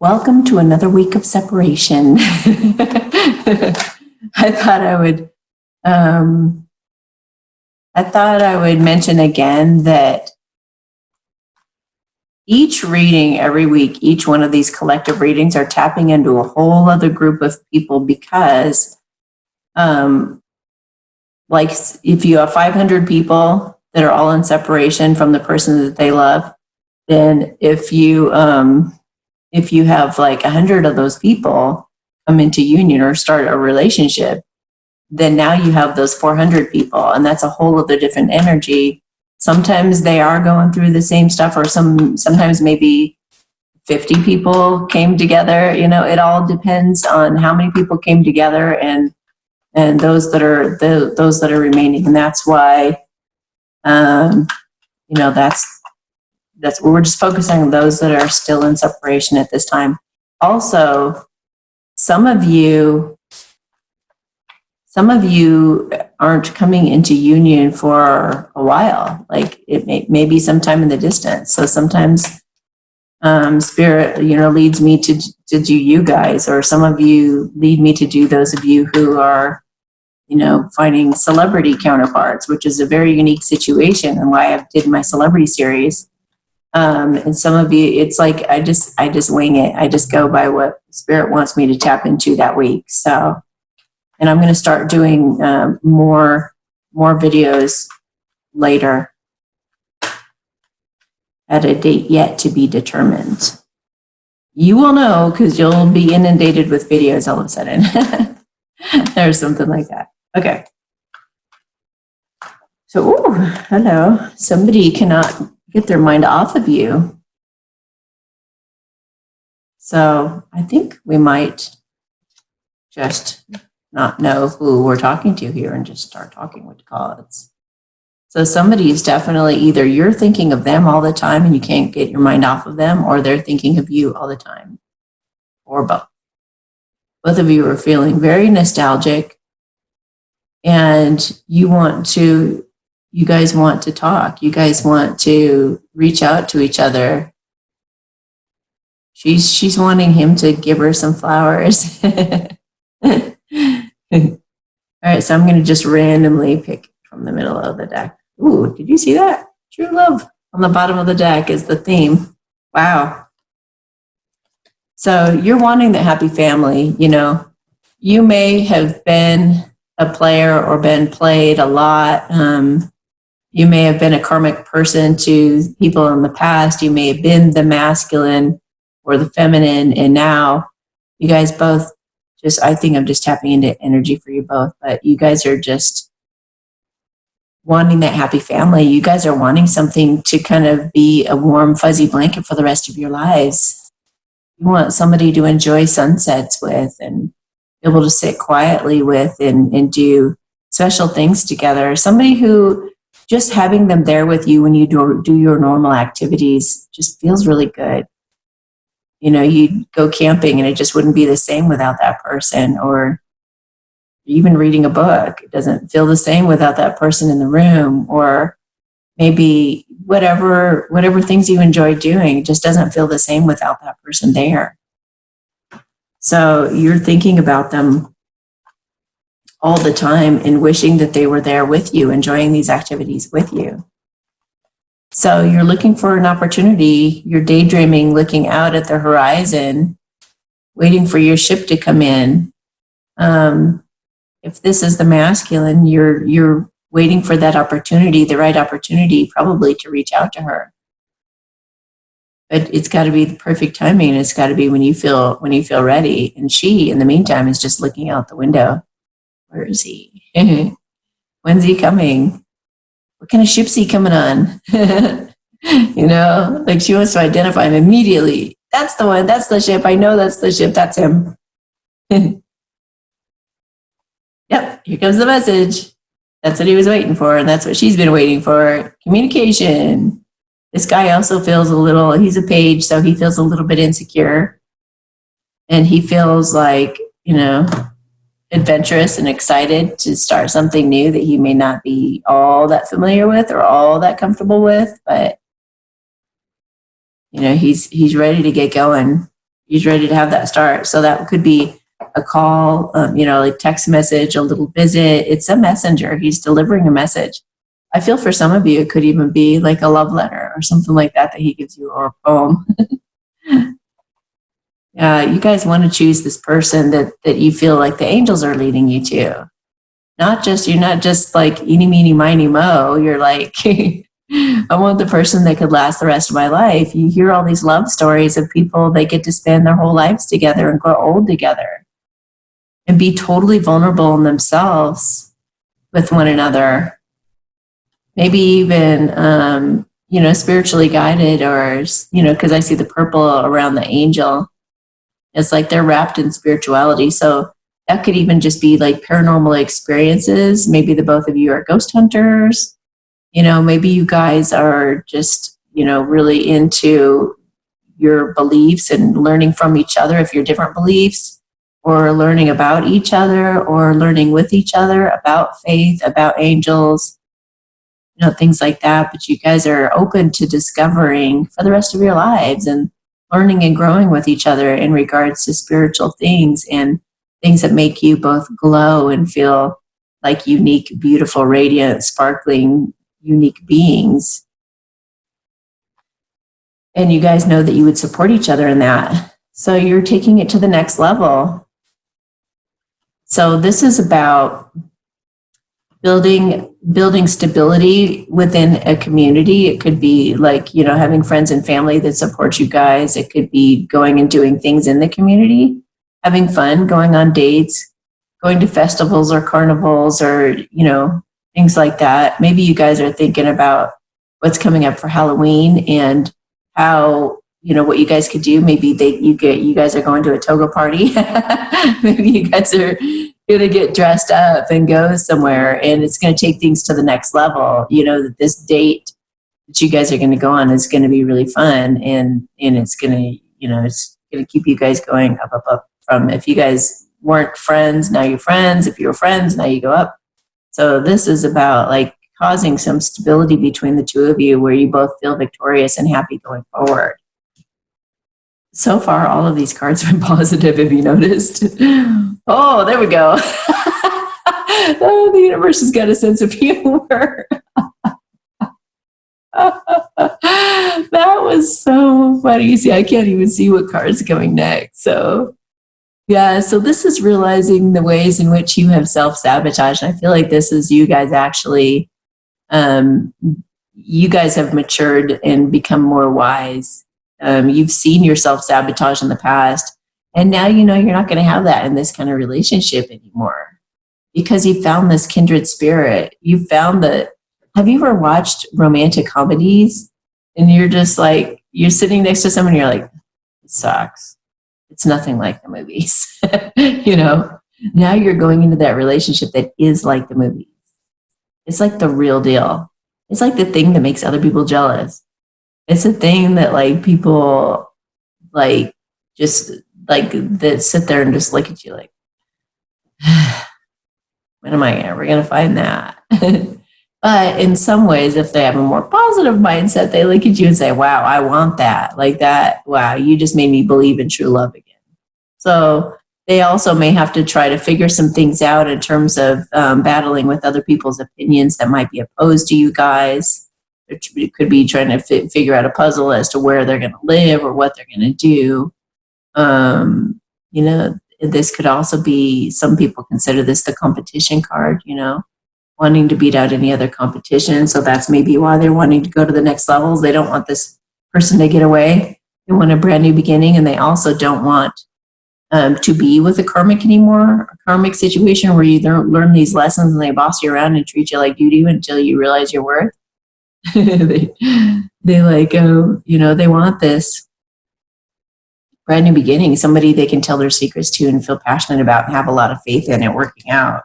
Welcome to another week of separation. I thought I would mention again that each reading every week, each one of these collective readings are tapping into a whole other group of people because, like if you have 500 people that are all in separation from the person that they love, then if you have like 100 of those people come into union or start a relationship, then now you have those 400 people, and that's a whole other different energy. Sometimes they are going through the same stuff, or sometimes maybe 50 people came together. You know, it all depends on how many people came together and those that are remaining, and that's why that's we're just focusing on those that are still in separation at this time. Also, some of you aren't coming into union for a while. Like it may be sometime in the distance. So sometimes spirit, leads me to do you guys, or some of you lead me to do those of you who are, finding celebrity counterparts, which is a very unique situation, and why I did my celebrity series. And some of you, it's like I just wing it. I just go by what spirit wants me to tap into that week. So, and I'm going to start doing more videos later at a date yet to be determined. You will know because you'll be inundated with videos all of a sudden. There's something like that. Okay. So, hello. Somebody cannot get their mind off of you. So I think we might just not know who we're talking to here and just start talking with cards. So somebody is definitely either you're thinking of them all the time and you can't get your mind off of them, or they're thinking of you all the time, or both. Both of you are feeling very nostalgic, and you guys want to talk. You guys want to reach out to each other. She's wanting him to give her some flowers. All right, so I'm going to just randomly pick from the middle of the deck. Ooh, did you see that? True love on the bottom of the deck is the theme. Wow. So you're wanting the happy family. You may have been a player or been played a lot. You may have been a karmic person to people in the past. You may have been the masculine or the feminine, and now you guys both I think I'm just tapping into energy for you both, but you guys are just wanting that happy family. You guys are wanting something to kind of be a warm, fuzzy blanket for the rest of your lives. You want somebody to enjoy sunsets with and be able to sit quietly with and do special things together. Somebody who just having them there with you when you do your normal activities just feels really good. You'd go camping and it just wouldn't be the same without that person, or even reading a book. It doesn't feel the same without that person in the room, or maybe whatever things you enjoy doing, it just doesn't feel the same without that person there. So you're thinking about them all the time and wishing that they were there with you, enjoying these activities with you. So you're looking for an opportunity, you're daydreaming, looking out at the horizon, waiting for your ship to come in. If this is the masculine, you're waiting for that opportunity, the right opportunity, probably to reach out to her. But it's got to be the perfect timing. It's got to be when you feel ready. And she, in the meantime, is just looking out the window. Where is he? When's he coming? What kind of ship's he coming on? Like she wants to identify him immediately. That's the one. That's the ship. I know that's the ship. That's him. Yep, here comes the message. That's what he was waiting for, and that's what she's been waiting for. Communication. This guy also feels he's a page, so he feels a little bit insecure. And he feels like, adventurous and excited to start something new that he may not be all that familiar with or all that comfortable with, but he's ready to get going. He's ready to have that start. So that could be a call, like text message, a little visit. It's a messenger. He's delivering a message. I feel for some of you, it could even be like a love letter or something like that he gives you, or a poem. You guys want to choose this person that you feel like the angels are leading you to. You're not just like eeny, meeny, miny, mo. You're like, I want the person that could last the rest of my life. You hear all these love stories of people that get to spend their whole lives together and grow old together and be totally vulnerable in themselves with one another. Maybe even, spiritually guided, or, because I see the purple around the angel. It's like they're wrapped in spirituality. So that could even just be like paranormal experiences. Maybe the both of you are ghost hunters. Maybe you guys are just, really into your beliefs and learning from each other if you're different beliefs, or learning about each other, or learning with each other about faith, about angels, things like that. But you guys are open to discovering for the rest of your lives and learning and growing with each other in regards to spiritual things and things that make you both glow and feel like unique, beautiful, radiant, sparkling, unique beings. And you guys know that you would support each other in that. So you're taking it to the next level. So this is about building stability within a community. It could be like, having friends and family that support you guys. It could be going and doing things in the community, having fun, going on dates, going to festivals or carnivals, or, things like that. Maybe you guys are thinking about what's coming up for Halloween and how, what you guys could do. Maybe you guys are going to a toga party. Maybe you guys are going to get dressed up and go somewhere, and it's going to take things to the next level. That this date that you guys are going to go on is going to be really fun, and it's going to, it's going to keep you guys going up from, if you guys weren't friends, now you're friends. If you were friends, now you go up. So this is about like causing some stability between the two of you where you both feel victorious and happy going forward. So far, all of these cards have been positive, have you noticed? Oh, there we go. Oh, the universe has got a sense of humor. That was so funny. You see, I can't even see what card's coming next. So, yeah, so this is realizing the ways in which you have self-sabotaged. I feel like this is you guys actually, you guys have matured and become more wise. You've seen yourself sabotage in the past, and now you're not going to have that in this kind of relationship anymore, because you found this kindred spirit. You found that. Have you ever watched romantic comedies and you're just like, you're sitting next to someone and you're like, it sucks. It's nothing like the movies. Now you're going into that relationship that is like the movies. It's like the real deal. It's like the thing that makes other people jealous. It's a thing that like people like just like that sit there and just look at you like, when am I ever going to find that? But in some ways, if they have a more positive mindset, they look at you and say, wow, I want that. Like that. Wow, you just made me believe in true love again. So they also may have to try to figure some things out in terms of battling with other people's opinions that might be opposed to you guys. It could be trying to figure out a puzzle as to where they're going to live or what they're going to do. This could also be, some people consider this the competition card, wanting to beat out any other competition. So that's maybe why they're wanting to go to the next levels. They don't want this person to get away. They want a brand new beginning, and they also don't want to be with a karmic anymore, a karmic situation where you don't learn these lessons and they boss you around and treat you like doo-doo until you realize your worth. they like, they want this brand new beginning, somebody they can tell their secrets to and feel passionate about and have a lot of faith in it working out.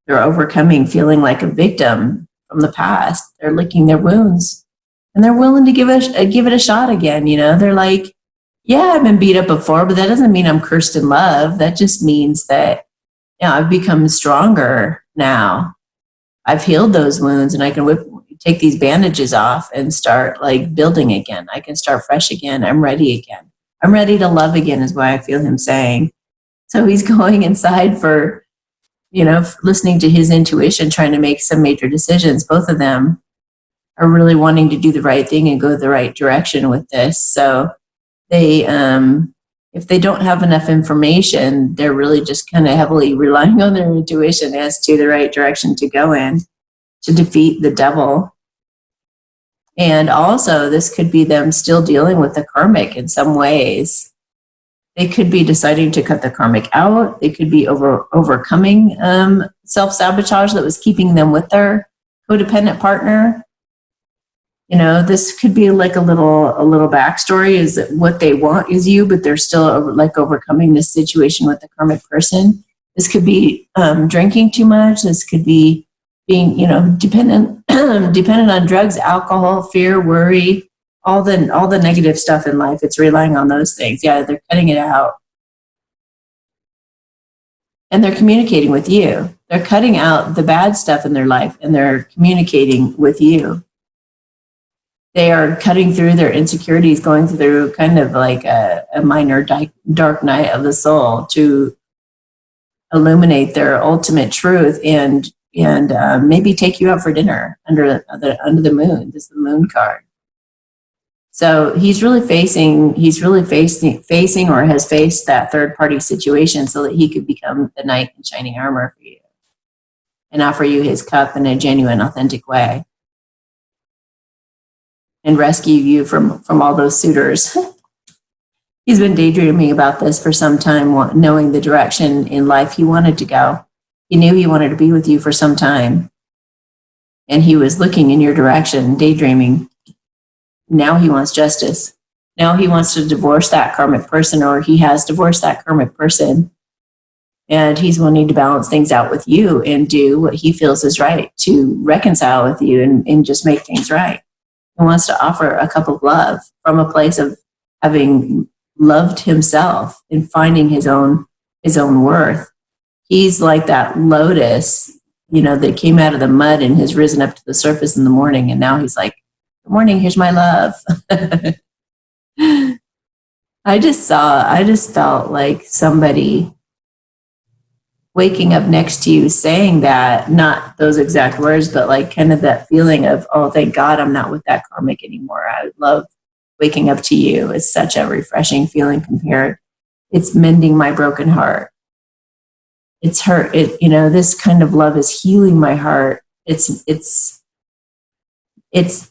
They're overcoming feeling like a victim from the past. They're licking their wounds, and they're willing to give it a shot again. They're like, yeah, I've been beat up before, but that doesn't mean I'm cursed in love. That just means that, I've become stronger now. I've healed those wounds, and I can take these bandages off and start like building again. I can start fresh again. I'm ready again. I'm ready to love again is what I feel him saying. So he's going inside for, listening to his intuition, trying to make some major decisions. Both of them are really wanting to do the right thing and go the right direction with this. So they, if they don't have enough information, they're really just kind of heavily relying on their intuition as to the right direction to go in to defeat the devil. And also, this could be them still dealing with the karmic in some ways. They could be deciding to cut the karmic out. They could be overcoming self-sabotage that was keeping them with their codependent partner. This could be like a little backstory, is that what they want is you, but they're still overcoming this situation with the karmic person. This could be drinking too much. This could be being, dependent on drugs, alcohol, fear, worry, all the negative stuff in life. It's relying on those things. Yeah, they're cutting it out. And they're communicating with you. They're cutting out the bad stuff in their life, and they're communicating with you. They are cutting through their insecurities, going through kind of like a minor dark night of the soul to illuminate their ultimate truth and maybe take you out for dinner under the moon. This is the moon card. So he's really facing or has faced that third party situation so that he could become the knight in shining armor for you and offer you his cup in a genuine, authentic way and rescue you from all those suitors. He's been daydreaming about this for some time, knowing the direction in life he wanted to go. He knew he wanted to be with you for some time. And he was looking in your direction, daydreaming. Now he wants justice. Now he wants to divorce that karmic person, or he has divorced that karmic person. And he's wanting to balance things out with you and do what he feels is right to reconcile with you and just make things right. He wants to offer a cup of love from a place of having loved himself and finding his own worth. He's like that lotus, that came out of the mud and has risen up to the surface in the morning. And now he's like, good morning, here's my love. I just felt like somebody waking up next to you saying that, not those exact words, but like kind of that feeling of, oh, thank God I'm not with that karmic anymore. I love waking up to you. It's such a refreshing feeling compared. It's mending my broken heart. It's hurt. This kind of love is healing my heart. It's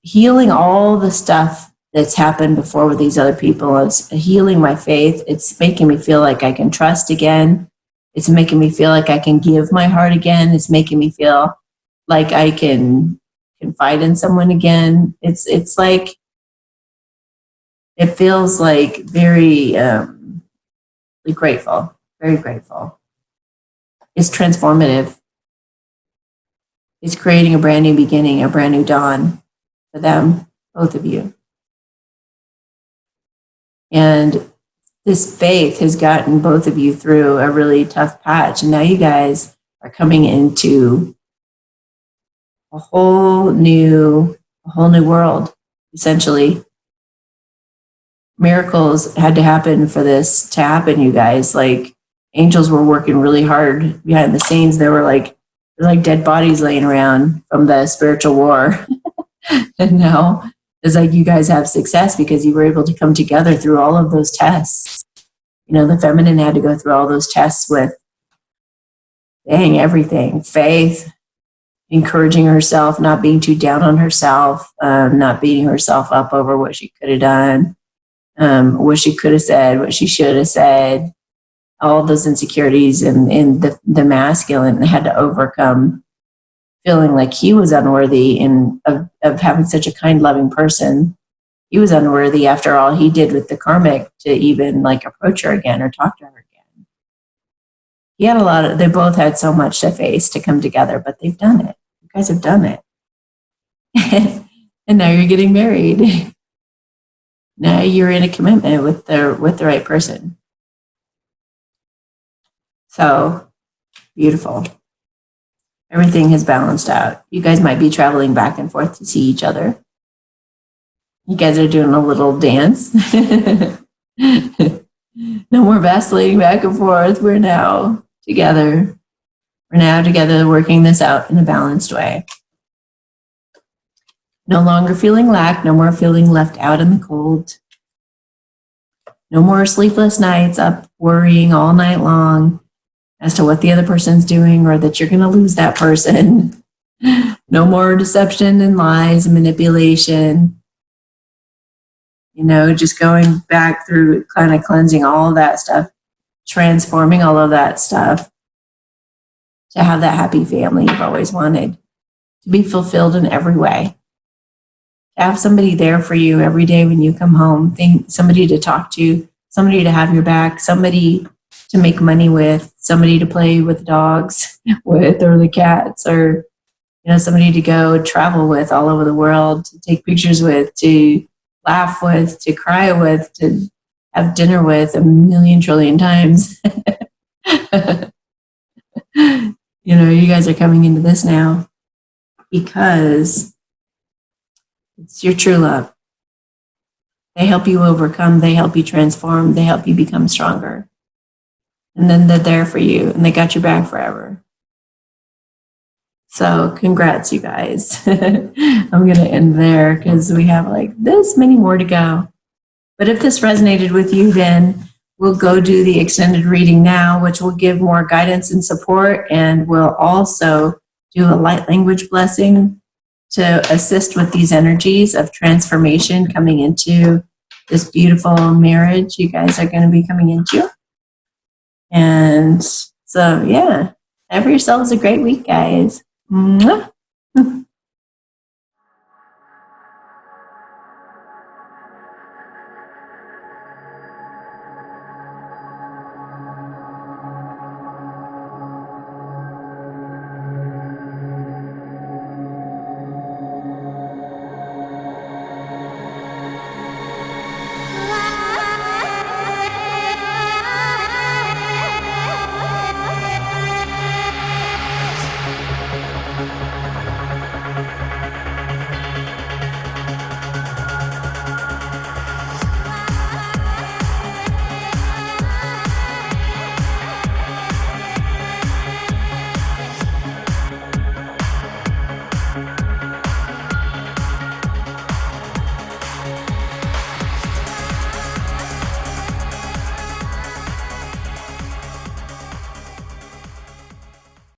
healing all the stuff that's happened before with these other people. It's healing my faith. It's making me feel like I can trust again. It's making me feel like I can give my heart again. It's making me feel like I can confide in someone again. It's like, it feels like very grateful, very grateful. It's transformative. It's creating a brand new beginning, a brand new dawn for them, both of you. And this faith has gotten both of you through a really tough patch. And now you guys are coming into a whole new world, essentially. Miracles had to happen for this to happen, you guys. Like, angels were working really hard behind the scenes. There were like dead bodies laying around from the spiritual war. And now it's like you guys have success because you were able to come together through all of those tests. The feminine had to go through all those tests with, everything. Faith, encouraging herself, not being too down on herself, not beating herself up over what she could have done, what she could have said, what she should have said. All those insecurities and the masculine had to overcome feeling like he was unworthy of having such a kind, loving person. He was unworthy after all he did with the karmic to even like approach her again or talk to her again. He had they both had so much to face to come together, but they've done it. You guys have done it. And now you're getting married. Now you're in a commitment with the right person. So beautiful. Everything has balanced out. You guys might be traveling back and forth to see each other. You guys are doing a little dance. No more vacillating back and forth. We're now together. We're now together working this out in a balanced way. No longer feeling lack, no more feeling left out in the cold. No more sleepless nights up worrying all night long as to what the other person's doing or that you're going to lose that person. No more deception and lies and manipulation. You know, just going back through kind of cleansing all of that stuff, transforming all of that stuff to have that happy family you've always wanted, to be fulfilled in every way. To have somebody there for you every day when you come home, somebody to talk to, somebody to have your back, somebody to make money with, somebody to play with the dogs with or the cats, or somebody to go travel with all over the world, to take pictures with, to laugh with, to cry with, to have dinner with 1,000,000 trillion times. You guys are coming into this now because it's your true love. They help you overcome, they help you transform, they help you become stronger. And then they're there for you and they got your back forever. So congrats, you guys. I'm going to end there because we have like this many more to go. But if this resonated with you, then we'll go do the extended reading now, which will give more guidance and support. And we'll also do a light language blessing to assist with these energies of transformation coming into this beautiful marriage you guys are going to be coming into. And so, yeah, have yourselves a great week, guys. Mwah.